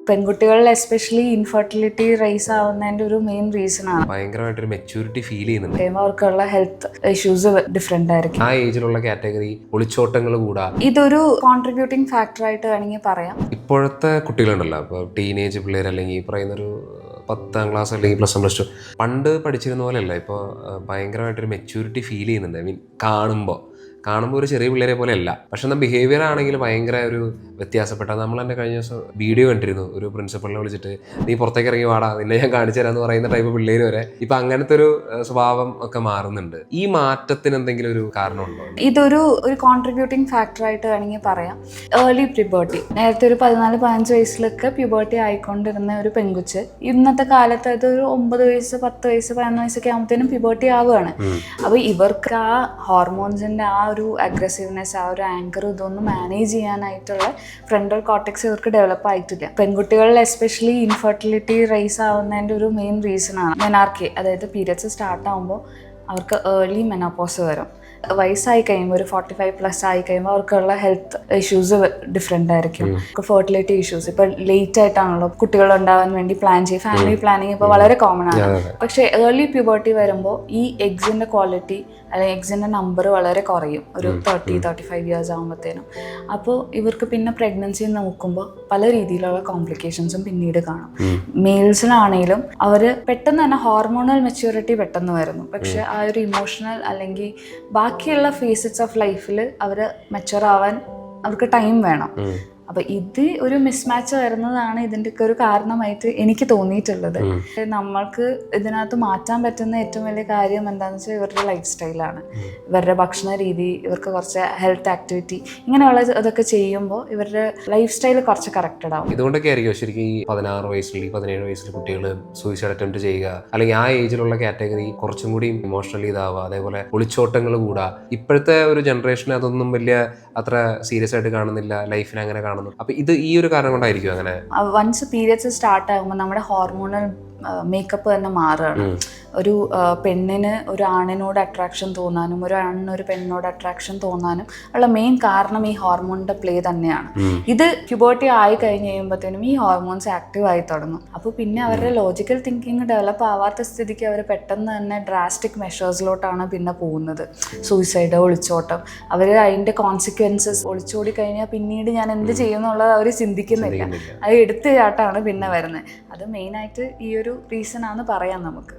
പെൺകുട്ടികളിൽ especially infertility rice ആവുന്നതിന്റെ ഒരു main reason ആണ്. ഭയങ്കരമായിട്ടൊരു maturity feel ചെയ്യുന്നുണ്ട്. അവർക്കുള്ള ഹെൽത്ത് ഇഷ്യൂസ് ഡിഫറെന്റ് ആയിരിക്കും. ആ ഏജിലുള്ള കാറ്റഗറി ഒളിച്ചോട്ടങ്ങൾ കൂടാ ഇതൊരു കോൺട്രിബ്യൂട്ടിംഗ് ഫാക്ടർ ആയിട്ട് വേണമെങ്കിൽ പറയാം. ഇപ്പോഴത്തെ കുട്ടികളുണ്ടല്ലോ, ഇപ്പോൾ ടീനേജ് പിള്ളേർ അല്ലെങ്കിൽ ഈ പറയുന്നൊരു 10ാം ക്ലാസ് അല്ലെങ്കിൽ +1 +2 പണ്ട് പഠിച്ചിരുന്ന പോലെയല്ല. ഇപ്പോൾ ഭയങ്കരമായിട്ടൊരു മെച്യൂരിറ്റി ഫീൽ ചെയ്യുന്നുണ്ട്. ഐ മീൻ കാണുമ്പോൾ ഒരു ചെറിയ പിള്ളേരെ പോലെ അല്ല. പക്ഷെ എന്നാൽ ബിഹേവിയർ ആണെങ്കിൽ ഭയങ്കര ഒരു വ്യത്യാസപ്പെട്ട. നമ്മൾ തന്നെ കഴിഞ്ഞ ദിവസം വീഡിയോ കണ്ടിരുന്നു, ഒരു പ്രിൻസിപ്പളിനെ വിളിച്ചിട്ട് നീ പുറത്തേക്ക് ഇറങ്ങി വാടാ, നിന്നെ ഞാൻ കാണിച്ചു തരാമെന്ന് പറയുന്ന ടൈപ്പ് പിള്ളേർ വരെ ഇപ്പം അങ്ങനത്തെ ഒരു സ്വഭാവം ഒക്കെ മാറുന്നുണ്ട്. ഈ മാറ്റത്തിന് എന്തെങ്കിലും ഒരു കാരണമുണ്ടോ? ഇതൊരു കോൺട്രിബ്യൂട്ടിംഗ് ഫാക്ടർ ആയിട്ട് വേണമെങ്കിൽ പറയാം. Early puberty. നേരത്തെ ഒരു 14-15 വയസ്സിലൊക്കെ പ്യൂബർട്ടി ആയിക്കൊണ്ടിരുന്ന ഒരു പെൺകുച്ച് ഇന്നത്തെ കാലത്ത് അതൊരു 9 വയസ്സ് 10 വയസ്സ് 11 വയസ്സൊക്കെ ആകുമ്പോഴത്തേനും പ്യൂബർട്ടി ആവുകയാണ്. അപ്പോൾ ഇവർക്ക് ആ ഹോർമോൺസിന്റെ ആ ഒരു അഗ്രസീവ്നെസ്, ആ ഒരു ആങ്കർ ഇതൊന്നും മാനേജ് ചെയ്യാനായിട്ടുള്ള ഫ്രണ്ടൽ കോർട്ടെക്സ് ഇവർക്ക് ഡെവലപ്പ് ആയിട്ടില്ല. പെൺകുട്ടികളിൽ എസ്പെഷ്യലി ഇൻഫെർട്ടിലിറ്റി റൈസ് ആവുന്നതിന്റെ ഒരു മെയിൻ റീസൺ ആണ് മെനാർക്കി. അതായത് പീരിയഡ്സ് സ്റ്റാർട്ട് ആകുമ്പോൾ അവർക്ക് ഏർലി മെനോപോസ് വരും. വയസ്സായി കഴിയുമ്പോൾ ഒരു 45+ ആയി കഴിയുമ്പോൾ അവർക്കുള്ള ഹെൽത്ത് ഇഷ്യൂസ് ഡിഫറെൻ്റ് ആയിരിക്കും. ഫെർട്ടിലിറ്റി ഇഷ്യൂസ് ഇപ്പോൾ ലേറ്റ് ആയിട്ടാണല്ലോ കുട്ടികൾ ഉണ്ടാവാൻ വേണ്ടി പ്ലാൻ ചെയ്യും. ഫാമിലി പ്ലാനിങ് ഇപ്പോൾ വളരെ കോമൺ ആണ്. പക്ഷേ ഏർലി പ്യൂബർട്ടി വരുമ്പോൾ ഈ എഗ്സിൻ്റെ ക്വാളിറ്റി അല്ലെങ്കിൽ എഗ്സിൻ്റെ നമ്പർ വളരെ കുറയും ഒരു 30-35 ഇയേഴ്സ് ആകുമ്പോഴത്തേനും. അപ്പോൾ ഇവർക്ക് പിന്നെ പ്രഗ്നൻസി നോക്കുമ്പോൾ പല രീതിയിലുള്ള കോംപ്ലിക്കേഷൻസും പിന്നീട് കാണും. മെയിൽസിനാണെങ്കിലും അവർ പെട്ടെന്ന് തന്നെ ഹോർമോണൽ മെച്യൂരിറ്റി പെട്ടെന്ന് വരുന്നു. പക്ഷെ ആ ഒരു ഇമോഷണൽ അല്ലെങ്കിൽ ബാക്കിയുള്ള ഫേസസ് ഓഫ് ലൈഫിൽ അവർ മെച്യൂർ ആവാൻ അവർക്ക് ടൈം വേണം. അപ്പൊ ഇത് ഒരു മിസ്മാച്ച് വരുന്നതാണ് ഇതിൻ്റെയൊക്കെ ഒരു കാരണമായിട്ട് എനിക്ക് തോന്നിയിട്ടുള്ളത്. നമ്മൾക്ക് ഇതിനകത്ത് മാറ്റാൻ പറ്റുന്ന ഏറ്റവും വലിയ കാര്യം എന്താണെന്ന് വെച്ചാൽ ഇവരുടെ ലൈഫ് സ്റ്റൈലാണ്, ഇവരുടെ ഭക്ഷണ രീതി, ഇവർക്ക് കുറച്ച് ഹെൽത്ത് ആക്ടിവിറ്റി ഇങ്ങനെയുള്ള ഇതൊക്കെ ചെയ്യുമ്പോൾ ഇവരുടെ ലൈഫ് സ്റ്റൈൽ കുറച്ച് കറക്റ്റഡ് ആവും. ഇതുകൊണ്ടൊക്കെ ആയിരിക്കും ശരിക്കും ഈ 16 വയസ്സിൽ 17 വയസ്സിൽ കുട്ടികൾ സൂയിസൈഡ് അറ്റംപ്റ്റ് ചെയ്യുക, അല്ലെങ്കിൽ ആ ഏജിലുള്ള കാറ്റഗറി കുറച്ചും കൂടി ഇമോഷണലി ഇതാവുക, അതേപോലെ ഒളിച്ചോട്ടങ്ങൾ കൂടാ. ഇപ്പോഴത്തെ ഒരു ജനറേഷൻ അതൊന്നും വലിയ അത്ര സീരിയസ് ആയിട്ട് കാണുന്നില്ല, ലൈഫിനെ അങ്ങനെ കാണുന്നു. അപ്പൊ ഇത് ഈ ഒരു കാരണം കൊണ്ടായിരിക്കും അങ്ങനെ. വൺസ് പീരിയഡ്സ് സ്റ്റാർട്ട് ആകുമ്പോൾ നമ്മുടെ ഹോർമോണൽ മേക്കപ്പ് തന്നെ മാറുകയാണ്. ഒരു പെണ്ണിന് ഒരു ആണിനോട് അട്രാക്ഷൻ തോന്നാനും ഒരു ആണിന് ഒരു പെണ്ണിനോട് അട്രാക്ഷൻ തോന്നാനും ഉള്ള മെയിൻ കാരണം ഈ ഹോർമോണിന്റെ പ്ലേ തന്നെയാണ്. ഇത് പ്യൂബർട്ടി ആയി കഴിഞ്ഞ് കഴിയുമ്പോഴത്തേനും ഈ ഹോർമോൺസ് ആക്റ്റീവ് ആയി തുടങ്ങും. അപ്പോൾ പിന്നെ അവരുടെ ലോജിക്കൽ തിങ്കിങ് ഡെവലപ്പ് ആവാത്ത സ്ഥിതിക്ക് അവർ പെട്ടെന്ന് തന്നെ ഡ്രാസ്റ്റിക് മെഷേഴ്സിലോട്ടാണ് പിന്നെ പോകുന്നത്. സൂയിസൈഡ്, ഒളിച്ചോട്ടം. അവർ അതിൻ്റെ കോൺസിക്വൻസസ് ഒളിച്ചോടി കഴിഞ്ഞാൽ പിന്നീട് ഞാൻ എന്ത് ചെയ്യും എന്നുള്ളത് അവർ ചിന്തിക്കുന്നില്ല. അത് എടുത്തുചാട്ടാണ് പിന്നെ വരുന്നത്. അത് മെയിനായിട്ട് ഈ ഒരു റീസൺ ആണെന്ന് പറയാം നമുക്ക്.